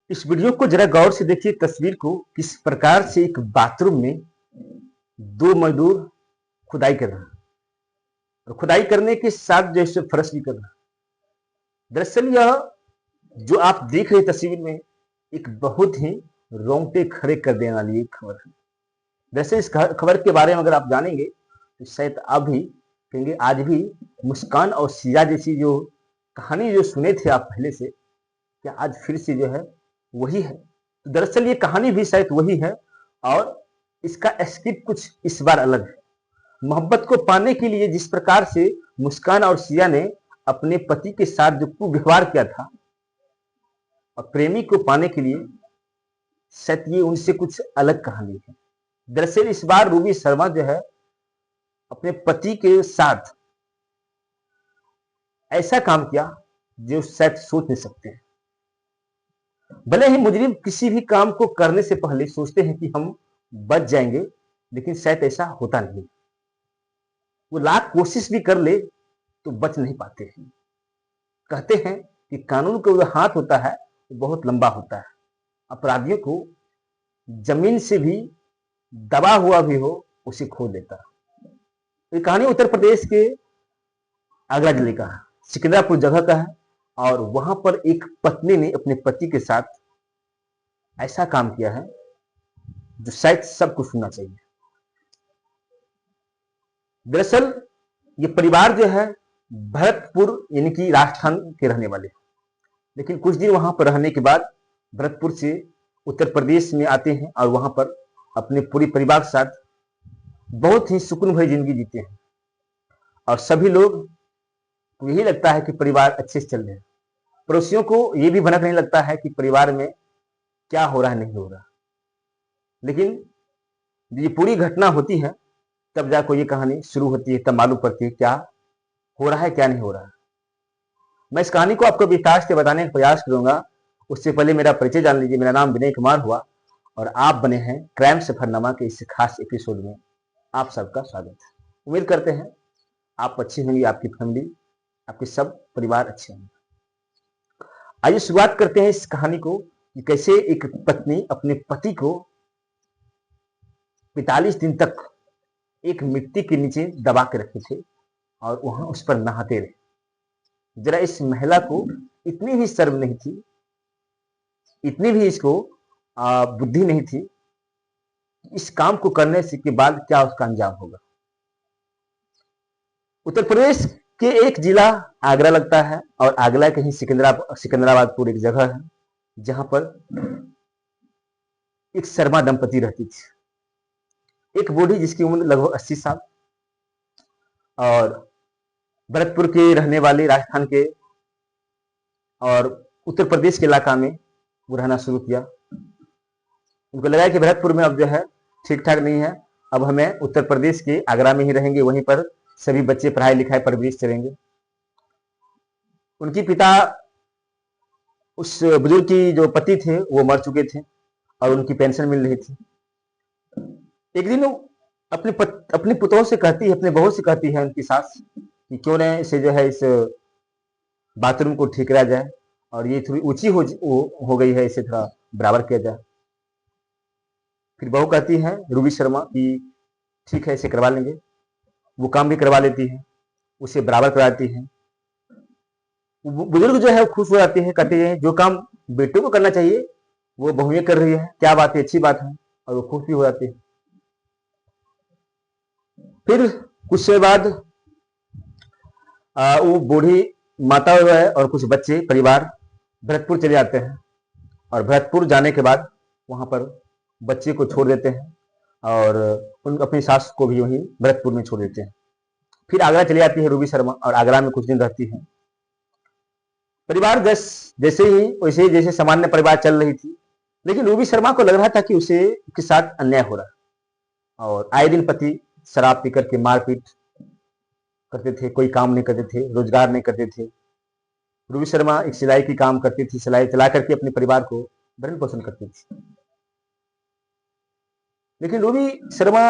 इस वीडियो को जरा गौर से देखिए तस्वीर को। किस प्रकार से एक बाथरूम में दो मजदूर खुदाई कर रहा है और खुदाई करने के साथ जैसे फर्श भी कर रहा है। दरअसल यह जो आप देख रहे तस्वीर में एक बहुत ही रोंगटे खड़े कर देने वाली एक खबर है। दरअसल इस खबर के बारे में अगर आप जानेंगे तो शायद आप भी कहेंगे आज भी मुस्कान और सिया जैसी जो कहानी जो सुने थे आप पहले से, क्या आज फिर से जो है वही है। तो दरअसल ये कहानी भी शायद वही है और इसका स्क्रिप्ट कुछ इस बार अलग है। मोहब्बत को पाने के लिए जिस प्रकार से मुस्कान और सिया ने अपने पति के साथ जो कुव्यवहार किया था और प्रेमी को पाने के लिए शायद ये उनसे कुछ अलग कहानी है। दरअसल इस बार रूबी शर्मा जो है अपने पति के साथ ऐसा काम किया जो शायद सोच नहीं सकते। भले ही मुजरिम किसी भी काम को करने से पहले सोचते हैं कि हम बच जाएंगे, लेकिन शायद ऐसा होता नहीं। वो लाख कोशिश भी कर ले तो बच नहीं पाते हैं। कहते हैं कि कानून का जो हाथ होता है वो बहुत लंबा होता है। अपराधियों को जमीन से भी दबा हुआ भी हो उसे खो देता है। ये कहानी उत्तर प्रदेश के आगरा जिले का है, सिकंदरापुर जगह का है और वहां पर एक पत्नी ने अपने पति के साथ ऐसा काम किया है जो शायद सबको सुनना चाहिए। दरअसल ये परिवार जो है भरतपुर यानी कि राजस्थान के रहने वाले, लेकिन कुछ दिन वहां पर रहने के बाद भरतपुर से उत्तर प्रदेश में आते हैं और वहां पर अपने पूरे परिवार के साथ बहुत ही सुकून भरी जिंदगी जीते हैं और सभी लोग को यही लगता है कि परिवार अच्छे से चल रहे हैं। पड़ोसियों को ये भी भनक नहीं लगता है कि परिवार में क्या हो रहा है नहीं हो रहा। लेकिन ये पूरी घटना होती है तब जाकर ये कहानी शुरू होती है, तब मालूम पड़ती है क्या हो रहा है क्या नहीं हो रहा है। मैं इस कहानी को आपको विस्तार से बताने का प्रयास करूंगा। उससे पहले मेरा परिचय जान लीजिए। मेरा नाम विनय कुमार हुआ और आप बने हैं क्राइम सफरनामा के इस खास एपिसोड में। आप सबका स्वागत है। उम्मीद करते हैं आप अच्छी होंगी, आपकी फैमिली, आपके सब परिवार अच्छे होंगे। आइए शुरुआत करते हैं इस कहानी को कि कैसे एक पत्नी अपने पति को 45 दिन तक एक मिट्टी के नीचे दबा के रखे थे और वहां उस पर नहाते रहे। जरा इस महिला को इतनी भी शर्म नहीं थी, इतनी भी इसको बुद्धि नहीं थी इस काम को करने से के बाद क्या उसका अंजाम होगा। उत्तर प्रदेश के एक जिला आगरा लगता है और आगरा के ही सिकंदराबादपुर एक जगह है जहां पर एक शर्मा दंपति रहती थी। एक बूढ़ी जिसकी उम्र लगभग 80 साल और भरतपुर के रहने वाले राजस्थान के और उत्तर प्रदेश के इलाका में वो रहना शुरू किया। उनको लगा कि भरतपुर में अब जो है ठीक ठाक नहीं है, अब हमें उत्तर प्रदेश के आगरा में ही रहेंगे, वहीं पर सभी बच्चे पढ़ाई लिखाई परवरिश करेंगे। उनकी पिता उस बुजुर्ग की जो पति थे वो मर चुके थे और उनकी पेंशन मिल रही थी। एक दिन अपनी पुतों से कहती है, अपने बहू से कहती है उनकी सास कि क्यों न इसे जो है इस बाथरूम को ठीक करा जाए और ये थोड़ी ऊंची हो गई है, इसे थोड़ा बराबर किया जाए। फिर बहू कहती है रूबी शर्मा कि ठीक है इसे करवा लेंगे। वो काम भी करवा लेती है, उसे बराबर कराती है। बुजुर्ग जो है वो खुश हो जाते हैं, कहते हैं जो काम बेटों को करना चाहिए वो बहुएं कर रही है, क्या बात है, अच्छी बात है, और वो खुश भी हो जाते हैं। फिर कुछ समय बाद वो बूढ़ी माता और कुछ बच्चे परिवार भरतपुर चले जाते हैं और भरतपुर जाने के बाद वहां पर बच्चे को छोड़ देते हैं और उन अपनी सास को भी वहीं भरतपुर में छोड़ देते हैं। फिर आगरा चली जाती है रूबी शर्मा और आगरा में कुछ दिन रहती है। परिवार जैसे ही वैसे जैसे सामान्य परिवार चल रही थी, लेकिन रूबी शर्मा को लग रहा था कि उसे के साथ अन्याय हो रहा है और आए दिन पति शराब पीकर के मारपीट करते थे, कोई काम नहीं करते थे, रोजगार नहीं करते थे। रूबी शर्मा एक सिलाई की काम करती थी, सिलाई चला करके अपने परिवार को भरण पोषण करती थी। लेकिन रूबी शर्मा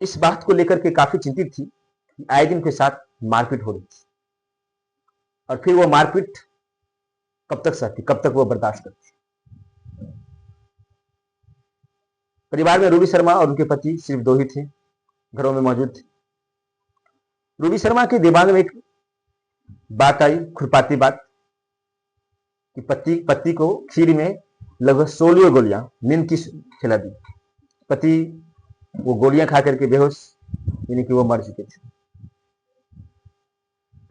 इस बात को लेकर के काफी चिंतित थी कि आए दिन के साथ मारपीट हो रही थी और फिर वो मारपीट कब तक सहती, कब तक वो बर्दाश्त करती। परिवार में रूबी शर्मा और उनके पति सिर्फ दो ही थे, घरों में मौजूद थे। रूबी शर्मा के दिमाग में एक बात आई, खुरपाती बात, कि पति को खीर में लगभग 16 गोलियां नींद की खिला दी। पति वो गोलियां खा करके बेहोश, यानी कि वो मर चुके थे।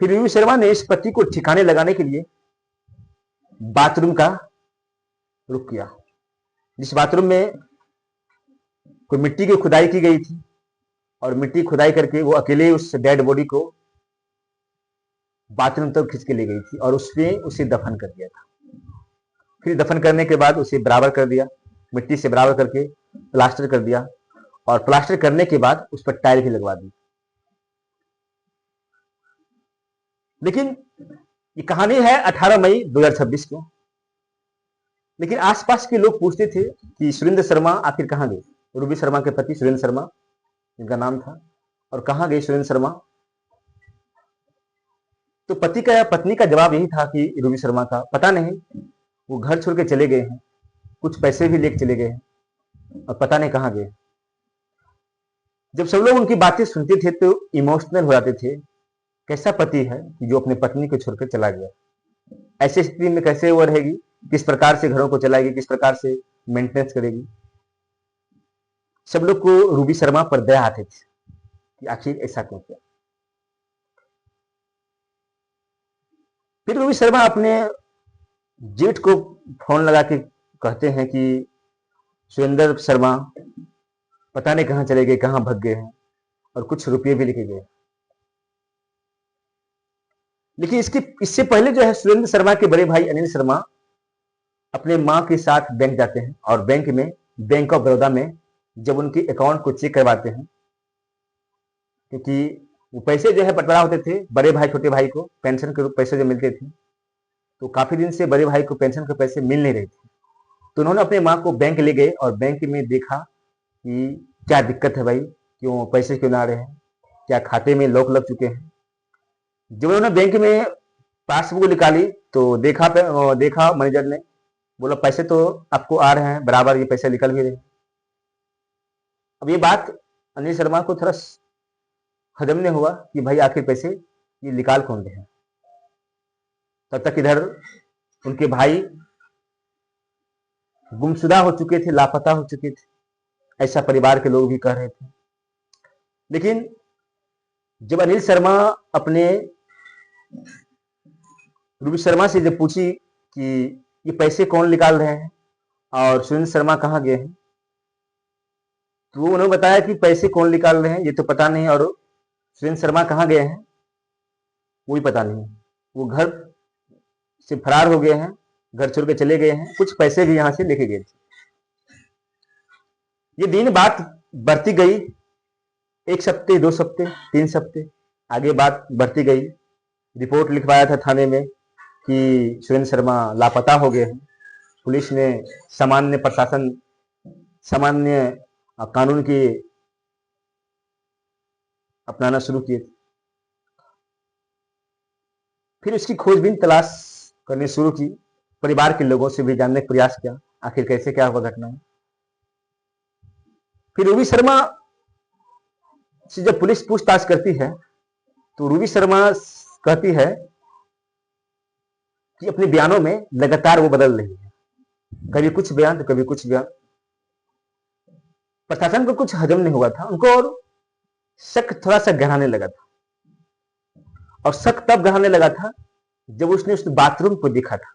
फिर रूबी शर्मा ने इस पति को ठिकाने लगाने के लिए बाथरूम का रुख किया, जिस बाथरूम में कोई मिट्टी की खुदाई की गई थी, और मिट्टी खुदाई करके वो अकेले उस डेड बॉडी को बाथरूम तक खींच के ले गई थी और उसमें उसे दफन कर दिया था। फिर दफन करने के बाद उसे बराबर कर दिया, मिट्टी से बराबर करके प्लास्टर कर दिया, और प्लास्टर करने के बाद उस पर टाइल भी लगवा दी। लेकिन ये कहानी है 18 मई 2026 को। लेकिन आसपास के लोग पूछते थे कि सुरेंद्र शर्मा आखिर कहां गए। रूबी शर्मा के पति सुरेंद्र शर्मा इनका नाम था, और कहां गए सुरेंद्र शर्मा। तो पत्नी का जवाब यही था कि रूबी शर्मा का पता नहीं, वो घर छोड़ के चले गए हैं, कुछ पैसे भी लेके चले गए हैं, और पता नहीं कहां गए। जब सब लोग उनकी बातें सुनते थे तो इमोशनल हो जाते थे। कैसा पति है जो अपनी पत्नी को छोड़कर चला गया, ऐसी स्थिति में कैसे वो रहेगी, किस प्रकार से घरों को चलाएगी, किस प्रकार से मेंटेनेंस करेगी। सब लोग को रूबी शर्मा पर दया आते थे कि आखिर ऐसा क्यों किया। फिर रूबी शर्मा अपने जेठ को फोन लगा के कहते हैं कि सुरेंद्र शर्मा पता नहीं कहां चले गए, कहां भग गए हैं, और कुछ रुपये भी लेके गए। लेकिन इससे पहले जो है सुरेंद्र शर्मा के बड़े भाई अनिल शर्मा अपने मां के साथ बैंक जाते हैं, और बैंक में, बैंक ऑफ बड़ौदा में जब उनके अकाउंट को चेक करवाते हैं, क्योंकि वो पैसे जो है बंटवारा होते थे बड़े भाई छोटे भाई को, पेंशन के पैसे जो मिलते थे, तो काफी दिन से बड़े भाई को पेंशन के पैसे मिल नहीं रहे थे। तो उन्होंने अपने माँ को बैंक ले गए और बैंक में देखा कि क्या दिक्कत है भाई, क्यों पैसे क्यों ना आ रहे हैं, क्या खाते में लॉक लग चुके हैं। जब उन्होंने बैंक में पासबुक निकाली तो देखा मैनेजर ने बोला पैसे तो आपको आ रहे हैं बराबर, ये पैसे निकल भी रहे हैं। अब ये बात अनिल शर्मा को थोड़ा हजम नहीं हुआ कि भाई आखिर पैसे ये निकाल कौन रहे हैं। तब तक इधर उनके भाई गुमशुदा हो चुके थे, लापता हो चुके थे, ऐसा परिवार के लोग भी कह रहे थे। लेकिन जब अनिल शर्मा अपने रूबी शर्मा से जब पूछी कि ये पैसे कौन निकाल रहे हैं और सुरेंद्र शर्मा कहाँ गए हैं, तो उन्होंने बताया कि पैसे कौन निकाल रहे हैं ये तो पता नहीं, और सुरेंद्र शर्मा कहाँ गए हैं वो भी पता नहीं। वो घर से फरार हो गए हैं, घर छोड़ के चले गए हैं, कुछ पैसे भी यहां से लेके गए थे। ये दिन बात बढ़ती गई, 1 सप्ते 2 सप्ते 3 सप्ते आगे बात बढ़ती गई। रिपोर्ट लिखवाया था थाने में कि सुरेंद्र शर्मा लापता हो गए हैं। पुलिस ने सामान्य प्रशासन, सामान्य कानून की अपनाना शुरू किए। फिर उसकी खोजबीन तलाश करनी शुरू की, परिवार के लोगों से भी जानने का प्रयास किया आखिर कैसे क्या हुआ घटना है। फिर रूबी शर्मा से जब पुलिस पूछताछ करती है तो रूबी शर्मा कहती है कि अपने बयानों में लगातार वो बदल रही है, कभी कुछ बयान तो कभी कुछ बयान। प्रशासन को कुछ हजम नहीं हुआ था उनको, और शक थोड़ा सा गहराने लगा था। और शक तब गहराने लगा था जब उसने उस बाथरूम को देखा था,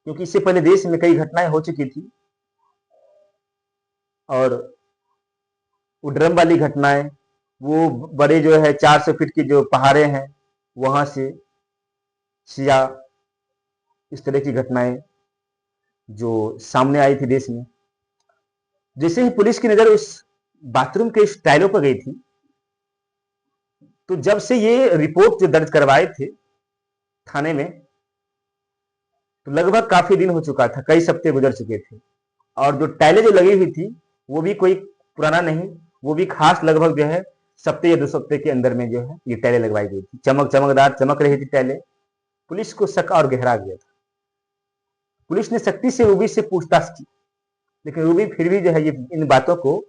क्योंकि इससे पहले देश में कई घटनाएं हो चुकी थी, और वो ड्रम वाली घटनाएं, वो बड़े जो है 400 फीट की जो पहाड़े हैं वहां से सिया, इस तरह की घटनाएं जो सामने आई थी देश में। जैसे ही पुलिस की नजर उस बाथरूम के स्टाइलों पर गई थी, तो जब से ये रिपोर्ट जो दर्ज करवाए थे थाने में, तो लगभग काफी दिन हो चुका था, कई सप्ते गुजर चुके थे, और जो टाइलें जो लगी हुई थी वो भी कोई पुराना नहीं, वो भी खास लगभग जो है सप्ते या 2 सप्ते के अंदर में जो है ये टाइलें लगवाई गई थी। चमकदार चमक रही थी टाइलें। पुलिस को शक और गहरा गया था। पुलिस ने सख्ती से रूबी से पूछताछ की, लेकिन रूबी फिर भी जो है ये इन बातों को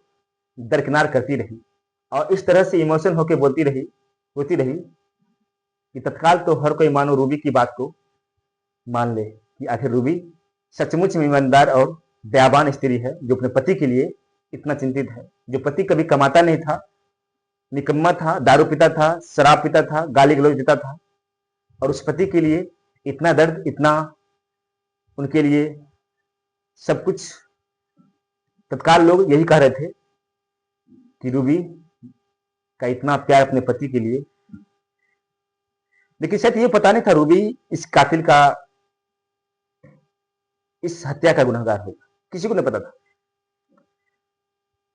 दरकिनार करती रही और इस तरह से इमोशन होकर होती रही कि तत्काल तो हर कोई मानो रूबी की बात को मान ले कि आखिर रूबी सचमुच में ईमानदार और दयावान स्त्री है, जो अपने पति के लिए इतना चिंतित है। जो पति कभी कमाता नहीं था, निकम्मा था, दारू पीता था, शराब पीता था, गाली गलौज देता था, और उस पति के लिए इतना दर्द, इतना उनके लिए सब कुछ। तत्काल लोग यही कह रहे थे कि रूबी का इतना प्यार अपने पति के लिए, लेकिन शायद ये पता नहीं था रूबी इस कातिल का, इस हत्या का गुनहगार होगा। किसी को नहीं पता था।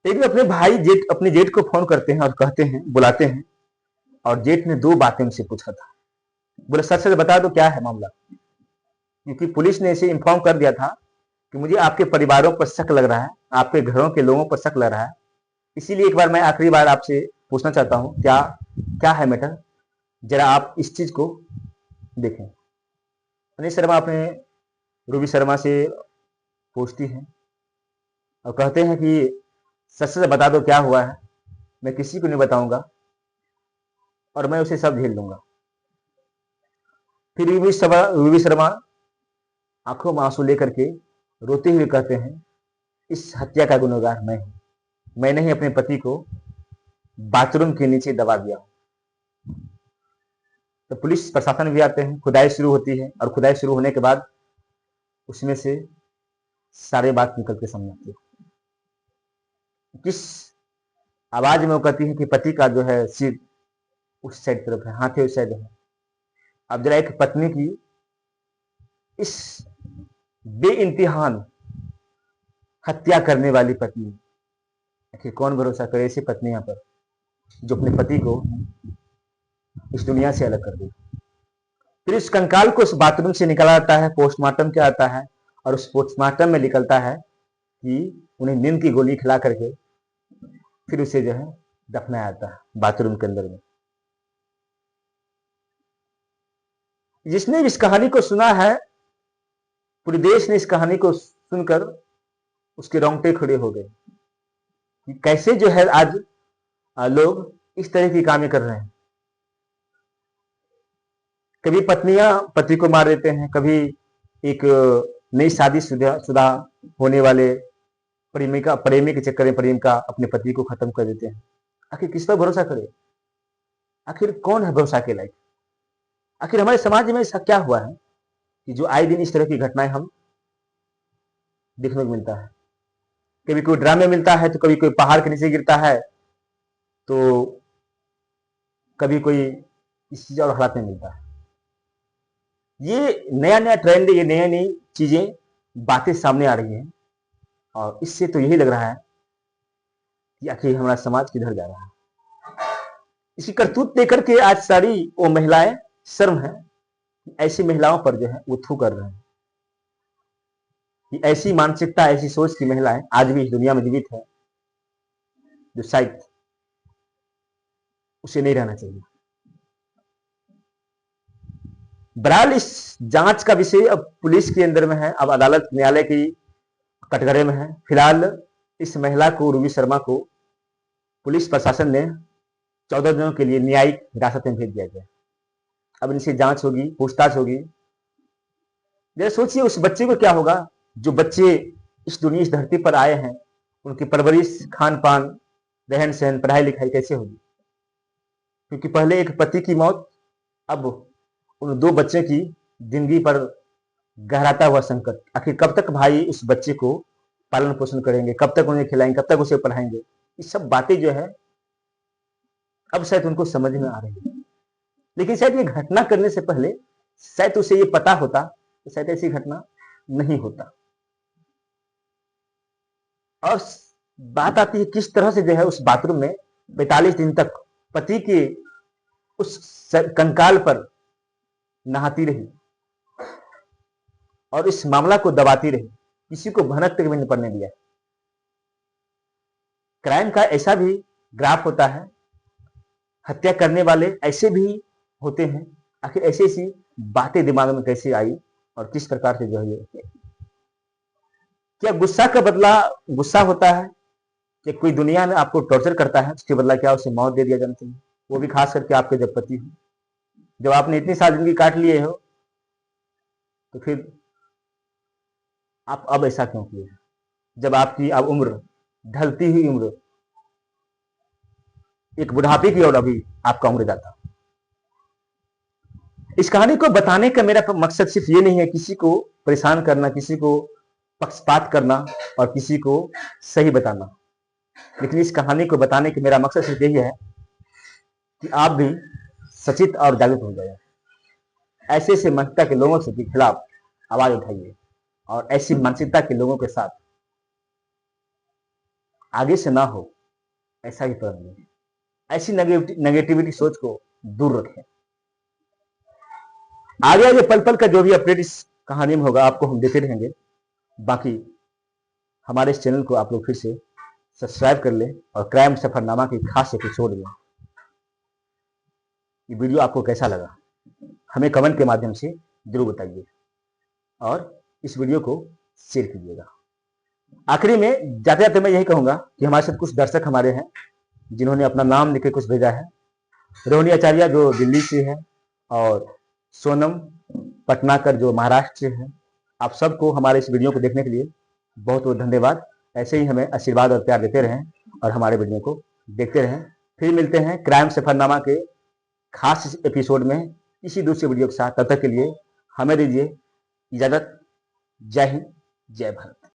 एक दिन अपने जेठ को फोन करते हैं और कहते हैं, बुलाते हैं, और जेठ ने दो बातें उनसे पूछा था। बोले सच सच बता दो क्या है मामला, क्योंकि पुलिस ने इसे इन्फॉर्म कर दिया था कि मुझे आपके परिवारों पर शक लग रहा है, आपके घरों के लोगों पर शक लग रहा है, इसीलिए एक बार मैं आखिरी बार आपसे पूछना चाहता हूं, क्या क्या है मैटर, जरा आप इस चीज को देखें। अनिल शर्मा अपने रूबी शर्मा से पूछती हैं और कहते हैं कि सच सच बता दो क्या हुआ है, मैं किसी को नहीं बताऊंगा और मैं उसे सब झेल लूंगा। फिर रूबी शर्मा आंखों में आंसू लेकर के रोते हुए कहते हैं, इस हत्या का गुनहगार मैं हूं, मैंने ही अपने पति को बाथरूम के नीचे दबा दिया। तो पुलिस प्रशासन भी आते हैं, खुदाई शुरू होती है, और खुदाई शुरू होने के बाद उसमें से सारे बात निकल के सामने आती है। किस आवाज में वो कहती है कि पति का जो है सिर उस साइड तरफ है, हाथे उस साइड है। अब जरा एक पत्नी की इस बेइंतहान हत्या करने वाली पत्नी, आखिर कौन भरोसा करे ऐसी पत्नियां पर, जो अपने पति को इस दुनिया से अलग कर दे। फिर इस कंकाल को उस बाथरूम से निकाला जाता है, पोस्टमार्टम किया जाता है, और उस पोस्टमार्टम में निकलता है कि उन्हें नींद की गोली खिला करके फिर उसे जो है दफनाया जाता है बाथरूम के अंदर में। जिसने इस कहानी को सुना है, पूरे देश ने इस कहानी को सुनकर उसके रोंगटे खड़े हो गए कि कैसे जो है आज लोग इस तरह की कामें कर रहे हैं। कभी पत्नियां पति को मार देते हैं, कभी एक नई शादीशुदा होने वाले प्रेमी के चक्कर में प्रेमिका अपने पति को खत्म कर देते हैं। आखिर किस पर भरोसा करे, आखिर कौन है भरोसा के लायक। आखिर हमारे समाज में ऐसा क्या हुआ है कि जो आए दिन इस तरह की घटनाएं हम देखने को मिलता है। कभी कोई ड्राम में मिलता है, तो कभी कोई पहाड़ के नीचे गिरता है, तो कभी कोई इस चीज और हालात में मिलता है। ये नया नया ट्रेंड, ये नई नई चीजें, बातें सामने आ रही हैं, और इससे तो यही लग रहा है कि आखिर हमारा समाज किधर जा रहा है। इसकी करतूत देकर के आज सारी वो महिलाएं शर्म है, ऐसी महिलाओं पर जो है वो थू कर रहे हैं कि ऐसी मानसिकता, ऐसी सोच की महिलाएं आज भी इस दुनिया में जीवित है, जो शायद उसे नहीं रहना चाहिए। बहरहाल इस जांच का विषय अब पुलिस के अंदर में है, अब अदालत न्यायालय की कटघरे में है। फिलहाल इस महिला को, रूबी शर्मा को, पुलिस प्रशासन ने 14 दिनों के लिए न्यायिक हिरासत में भेज दिया गया। अब इनसे जांच होगी, पूछताछ होगी। जरा सोचिए उस बच्चे को क्या होगा, जो बच्चे इस धरती पर आए हैं, उनकी परवरिश, खान पान, रहन सहन, पढ़ाई लिखाई कैसे होगी। क्योंकि पहले एक पति की मौत, अब उन दो बच्चे की जिंदगी पर गहराता हुआ संकट। आखिर कब तक भाई उस बच्चे को पालन पोषण करेंगे, कब तक उन्हें खिलाएंगे, कब तक उसे पढ़ाएंगे। ये सब बातें जो है अब शायद उनको समझ में आ रही है, लेकिन शायद ये घटना करने से पहले शायद उसे ये पता होता तो शायद ऐसी घटना नहीं होता। और बात आती है किस तरह से जो है उस बाथरूम में 45 दिन तक पति के उस कंकाल पर नहाती रही और इस मामला को दबाती रही, किसी को भनक तक भी नहीं पड़ने दिया। क्राइम का ऐसा भी ग्राफ होता है, हत्या करने वाले ऐसे भी होते हैं। आखिर ऐसी ऐसी बातें दिमाग में कैसे आई और किस प्रकार से जो है ये क्या गुस्सा का बदला गुस्सा होता है? कि कोई दुनिया में आपको टॉर्चर करता है, उसके बदला क्या उसे मौत दे दिया जाना चाहिए? वो भी खास करके आपके जब पति हो, जब आपने इतनी साल जिंदगी काट लिए हो, तो फिर आप अब ऐसा क्यों किए? जब आपकी अब उम्र, ढलती हुई उम्र, एक बुढ़ापे की ओर अभी आपका उम्र जाता। इस कहानी को बताने का मेरा मकसद सिर्फ ये नहीं है किसी को परेशान करना, किसी को पक्षपात करना और किसी को सही बताना, लेकिन इस कहानी को बताने का मेरा मकसद सिर्फ यही है कि आप भी सचेत और जागरूक हो जाए। ऐसे ऐसे मानसिकता के लोगों के खिलाफ आवाज उठाइए और ऐसी मानसिकता के लोगों के साथ आगे से ना हो ऐसा ही प्रण लें। ऐसी नेगेटिविटी सोच को दूर रखें। आगे आगे पल पल का जो भी अपडेट इस कहानी में होगा आपको हम देते रहेंगे। बाकी हमारे इस चैनल को आप लोग फिर से सब्सक्राइब कर लें और क्राइम सफरनामा की खास एपिसोड में ये वीडियो आपको कैसा लगा हमें कमेंट के माध्यम से जरूर बताइए और इस वीडियो को शेयर कीजिएगा। आखिरी में जाते जाते मैं यही कहूंगा कि हमारे साथ कुछ दर्शक हमारे हैं जिन्होंने अपना नाम लिख के कुछ भेजा है। रोहिणी आचार्य जो दिल्ली से है और सोनम पटनाकर जो महाराष्ट्र से है। आप सबको हमारे इस वीडियो को देखने के लिए बहुत बहुत धन्यवाद। ऐसे ही हमें आशीर्वाद और प्यार देते रहें और हमारे वीडियो को देखते रहें। फिर मिलते हैं क्राइम सफरनामा के खास एपिसोड में इसी दूसरे वीडियो के साथ। तब तक के लिए हमें दीजिए इजाजत। जय हिंद, जय भारत।